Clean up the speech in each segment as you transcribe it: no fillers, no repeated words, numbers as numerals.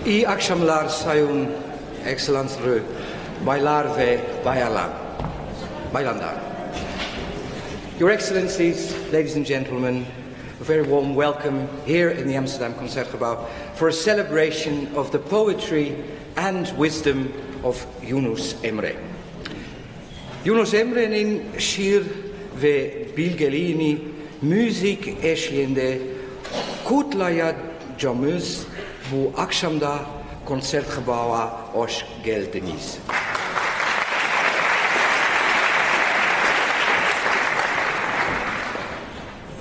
İyi akşamlar Sayın Ekselansları, baylar ve bayanlar. Your Excellencies, ladies and gentlemen, a very warm welcome here in the Amsterdam Concertgebouw for a celebration of the poetry and wisdom of Yunus Emre. Yunus Emre'nin şiir ve bilgeliğini müzik eşliğinde kutlayacağımız bu akşamda Concertgebouw'a hoş geldiniz.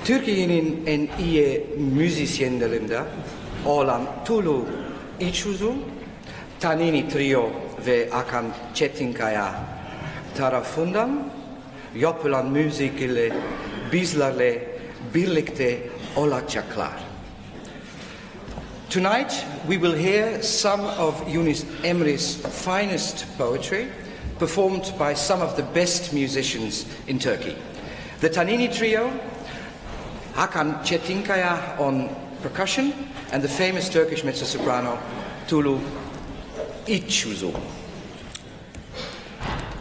Türkiye'nin en iyi müzisyenlerinden olan Tulu, İçözü, Tanini Trio ve Hakan Çetinkaya tarafından yapılan müzik ile bizlerle birlikte olacaklar. Tonight we will hear some of Yunus Emre's finest poetry performed by some of the best musicians in Turkey. The Tanini Trio, Hakan Çetinkaya on percussion, and the famous Turkish Mezzo-Soprano Tulu İçözü.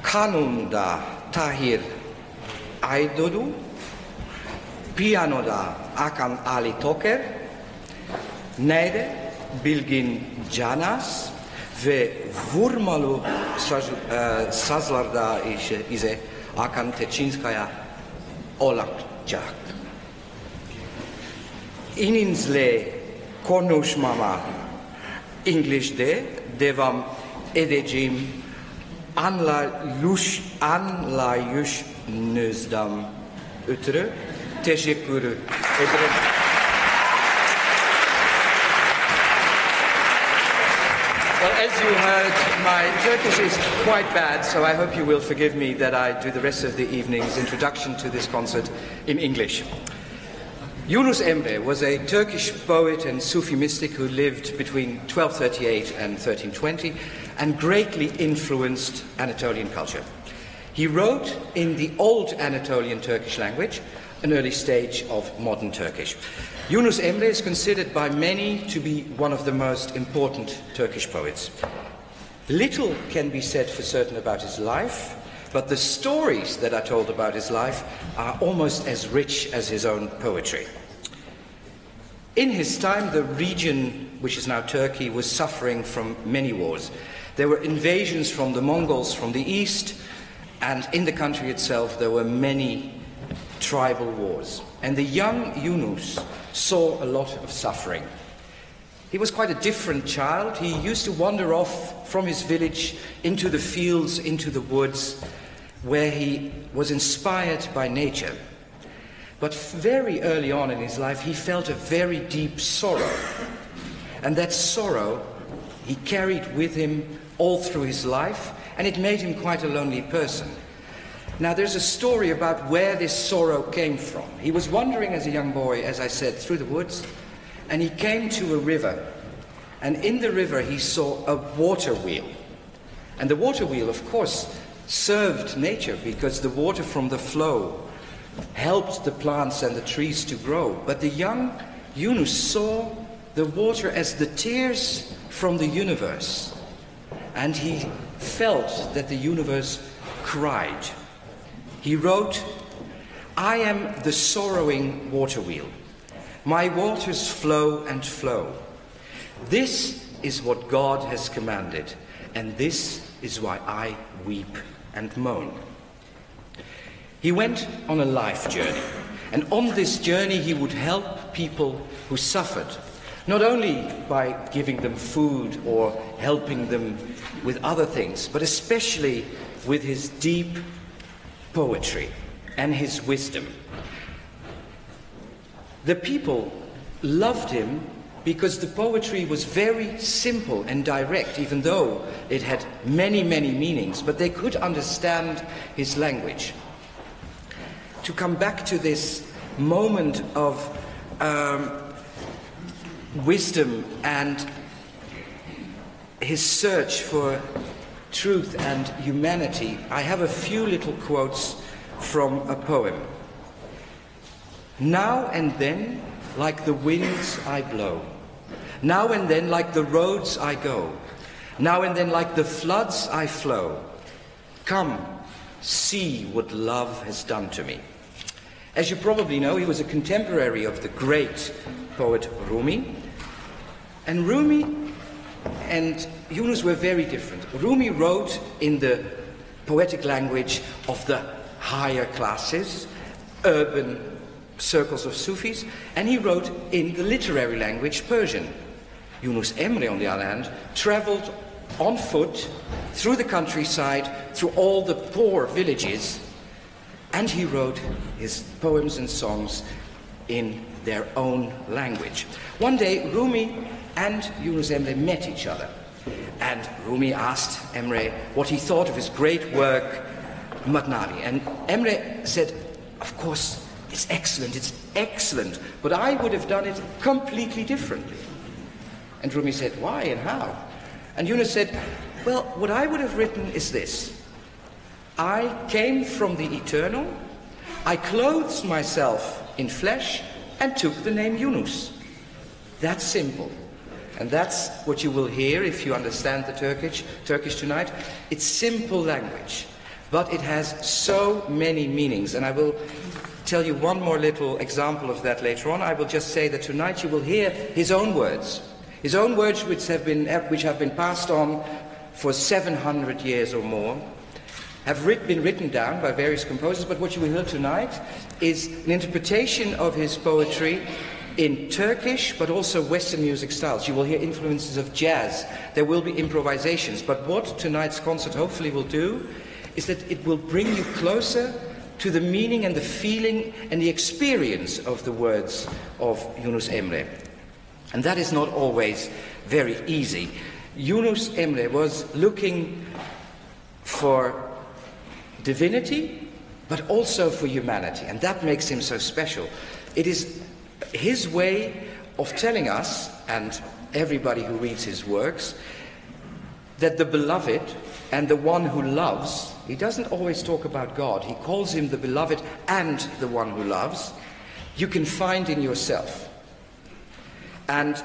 Kanun'da Tahir Aydoğdu, piyanoda Hakan Ali Toker, Ney'de Bilgin Canas ve vurmalı sazlarda ise Hakan Çetinkaya olacak. İninizle konuşmama İngilizce devam edeceğim. Anlayışınızdan ötürü teşekkür ederim. Well, as you heard, my Turkish is quite bad, so I hope you will forgive me that I do the rest of the evening's introduction to this concert in English. Yunus Emre was a Turkish poet and Sufi mystic who lived between 1238 and 1320 and greatly influenced Anatolian culture. He wrote in the old Anatolian Turkish language, an early stage of modern Turkish. Yunus Emre is considered by many to be one of the most important Turkish poets. Little can be said for certain about his life, but the stories that are told about his life are almost as rich as his own poetry. In his time, the region, which is now Turkey, was suffering from many wars. There were invasions from the Mongols from the east, and in the country itself there were many tribal wars. And the young Yunus saw a lot of suffering. He was quite a different child. He used to wander off from his village into the fields, into the woods, where he was inspired by nature. But very early on in his life, he felt a very deep sorrow. And that sorrow he carried with him all through his life, and it made him quite a lonely person. Now, there's a story about where this sorrow came from. He was wandering as a young boy, as I said, through the woods, and he came to a river. And in the river, he saw a water wheel. And the water wheel, of course, served nature because the water from the flow helped the plants and the trees to grow. But the young Yunus saw the water as the tears from the universe. And he felt that the universe cried. He wrote, "I am the sorrowing water wheel. My waters flow and flow. This is what God has commanded, and this is why I weep and moan." He went on a life journey, and on this journey he would help people who suffered, not only by giving them food or helping them with other things, but especially with his deep poetry and his wisdom. The people loved him because the poetry was very simple and direct, even though it had many, many meanings, but they could understand his language. To come back to this moment of wisdom and his search for truth and humanity, I have a few little quotes from a poem. "Now and then, like the winds I blow, Now and then like the roads I go, now and then like the floods I flow. Come, see what love has done to me. As you probably know, he was a contemporary of the great poet Rumi. And Rumi and Yunus were very different. Rumi wrote in the poetic language of the higher classes, urban circles of Sufis, and he wrote in the literary language Persian. Yunus Emre, on the other hand, traveled on foot through the countryside, through all the poor villages, and he wrote his poems and songs in their own language. One day, Rumi and Yunus Emre met each other, and Rumi asked Emre what he thought of his great work, Matnavi. And Emre said, of course, it's excellent, but I would have done it completely differently. And Rumi said, why and how? And Yunus said, well, what I would have written is this. I came from the eternal, I clothed myself in flesh and took the name Yunus. That's simple. And that's what you will hear if you understand the Turkish tonight. It's simple language, but it has so many meanings. And I will tell you one more little example of that later on. I will just say that tonight you will hear his own words. His own words which have been passed on for 700 years or more, have been written down by various composers, but what you will hear tonight is an interpretation of his poetry in Turkish, but also Western music styles. You will hear influences of jazz. There will be improvisations, but what tonight's concert hopefully will do is that it will bring you closer to the meaning and the feeling and the experience of the words of Yunus Emre. And that is not always very easy. Yunus Emre was looking for divinity, but also for humanity, and that makes him so special. It is his way of telling us, and everybody who reads his works, that the beloved and the one who loves, he doesn't always talk about God, he calls him the beloved and the one who loves, you can find in yourself. And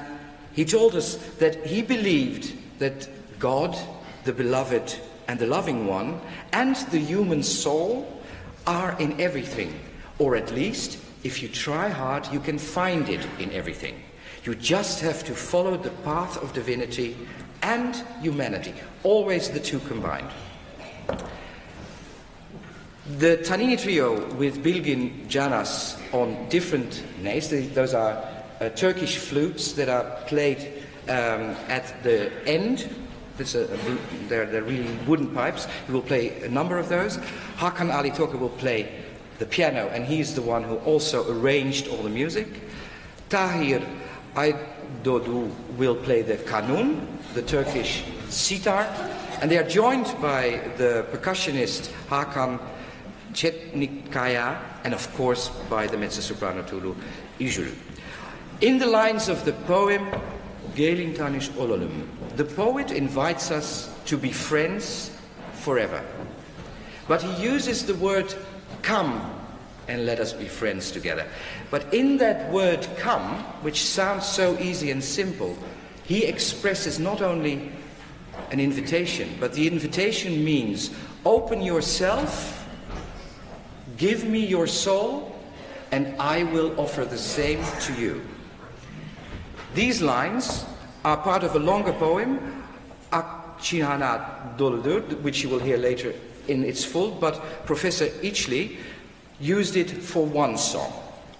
he told us that he believed that God, the beloved and the loving one, and the human soul are in everything, or at least, if you try hard, you can find it in everything. You just have to follow the path of divinity and humanity, always the two combined. The Tanini Trio with Bilgin Canas on different neys, those are Turkish flutes that are played at the end. They're really wooden pipes. He will play a number of those. Hakan Ali Toka will play the piano, and he's the one who also arranged all the music. Tahir Aydoğdu will play the kanun, the Turkish sitar, and they are joined by the percussionist Hakan Çetnikaya, and of course by the Mezzo-Soprano Tulu İçözü. In the lines of the poem Gelin tanış olalım, the poet invites us to be friends forever. But he uses the word come and let us be friends together. But in that word come, which sounds so easy and simple, he expresses not only an invitation, but the invitation means open yourself, give me your soul, and I will offer the same to you. These lines are part of a longer poem, Akçihana Doludur, which you will hear later in its full, but Professor İçözü used it for one song.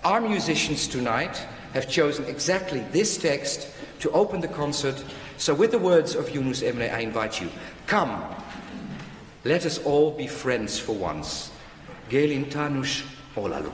Our musicians tonight have chosen exactly this text to open the concert. So with the words of Yunus Emre, I invite you, come, let us all be friends for once. Gelin tanış olalım.